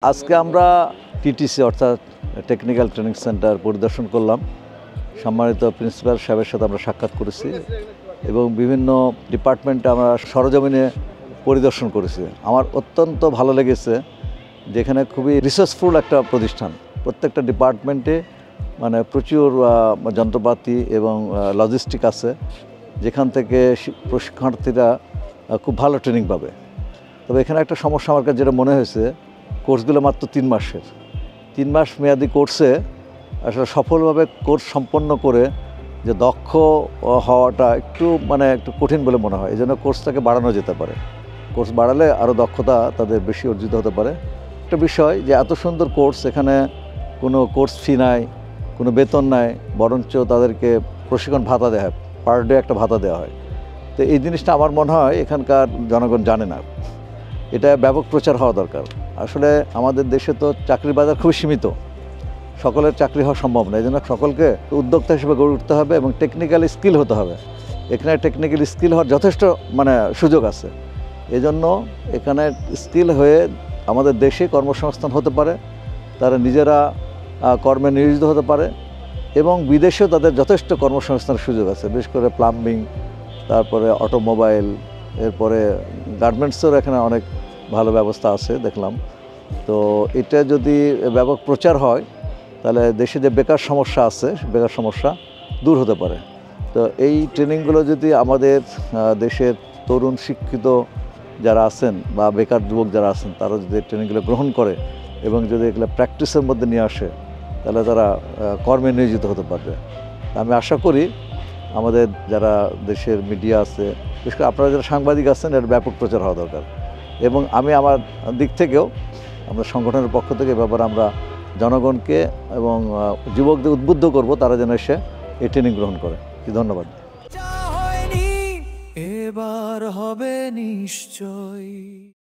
আজকে আমরা টিটিসি অর্থাৎ টেকনিক্যাল ট্রেনিং সেন্টার পরিদর্শন করলাম। সম্মানিত প্রিন্সিপাল সাহেবের সাথে আমরা সাক্ষাৎ করেছি এবং বিভিন্ন ডিপার্টমেন্টে আমরা সরজমিনে পরিদর্শন করেছি। আমার অত্যন্ত ভালো লেগেছে যেখানে খুবই রিসার্চফুল একটা প্রতিষ্ঠান। প্রত্যেকটা ডিপার্টমেন্টে মানে প্রচুর যন্ত্রপাতি এবং লজিস্টিক আছে, যেখান থেকে প্রশিক্ষণার্থীরা খুব ভালো ট্রেনিং পাবে। তবে এখানে একটা সমস্যা আমার কাছে যেটা মনে হয়েছে, কোর্সগুলো মাত্র 3 মাসের। 3 মাস মেয়াদি কোর্সে আসলে সফলভাবে কোর্স সম্পন্ন করে যে দক্ষ হওয়াটা একটু কঠিন বলে মনে হয়। এই জন্য কোর্সটাকে বাড়ানো যেতে পারে। কোর্স বাড়ালে আরও দক্ষতা তাদের বেশি অর্জিত হতে পারে। একটা বিষয় যে এত সুন্দর কোর্স, এখানে কোনো কোর্স ফি নাই, কোনো বেতন নাই, বরঞ্চ তাদেরকে প্রশিক্ষণ ভাতা দেওয়া হয়, পার ডে একটা ভাতা দেওয়া হয়। তো এই জিনিসটা আমার মনে হয় এখানকার জনগণ জানে না। এটা ব্যাপক প্রচার হওয়া দরকার। আসলে আমাদের দেশে তো চাকরির বাজার খুব সীমিত, সকলের চাকরি হওয়া সম্ভব না। এই জন্য সকলকে উদ্যোক্তা হিসেবে গড়ে উঠতে হবে এবং টেকনিক্যাল স্কিল হতে হবে। এখানে টেকনিক্যাল স্কিল হওয়ার যথেষ্ট সুযোগ আছে। এজন্য এখানে স্কিল হয়ে আমাদের দেশে কর্মসংস্থান হতে পারে, তারা নিজেরা কর্মে নিয়োজিত হতে পারে এবং বিদেশেও তাদের যথেষ্ট কর্মসংস্থানের সুযোগ আছে। বিশেষ করে প্লাম্বিং, তারপরে অটোমোবাইল, এরপরে গার্মেন্টসেরও এখানে অনেক ভালো ব্যবস্থা আছে দেখলাম। তো এটা যদি ব্যাপক প্রচার হয় তাহলে দেশে যে বেকার সমস্যা আছে, বেকার সমস্যা দূর হতে পারে। তো এই ট্রেনিংগুলো যদি আমাদের দেশের তরুণ শিক্ষিত যারা আছেন বা বেকার যুবক যারা আছেন, তারা যদি ট্রেনিংগুলো গ্রহণ করে এবং যদি এগুলো প্র্যাকটিসের মধ্যে নিয়ে আসে, তাহলে তারা কর্মে নিয়োজিত হতে পারবে। আমি আশা করি আমাদের যারা দেশের মিডিয়া আছে, বিশেষ করে আপনারা যারা সাংবাদিক আছেন, এর ব্যাপক প্রচার হওয়া দরকার। এবং আমি আমার দিক থেকেও, আমরা সংগঠনের পক্ষ থেকে ব্যাপারে আমরা জনগণকে এবং যুবকদের উদ্বুদ্ধ করব, তারা যেন এসে এই ট্রেনিং গ্রহণ করে। ধন্যবাদ। এবার হবে নিশ্চয়।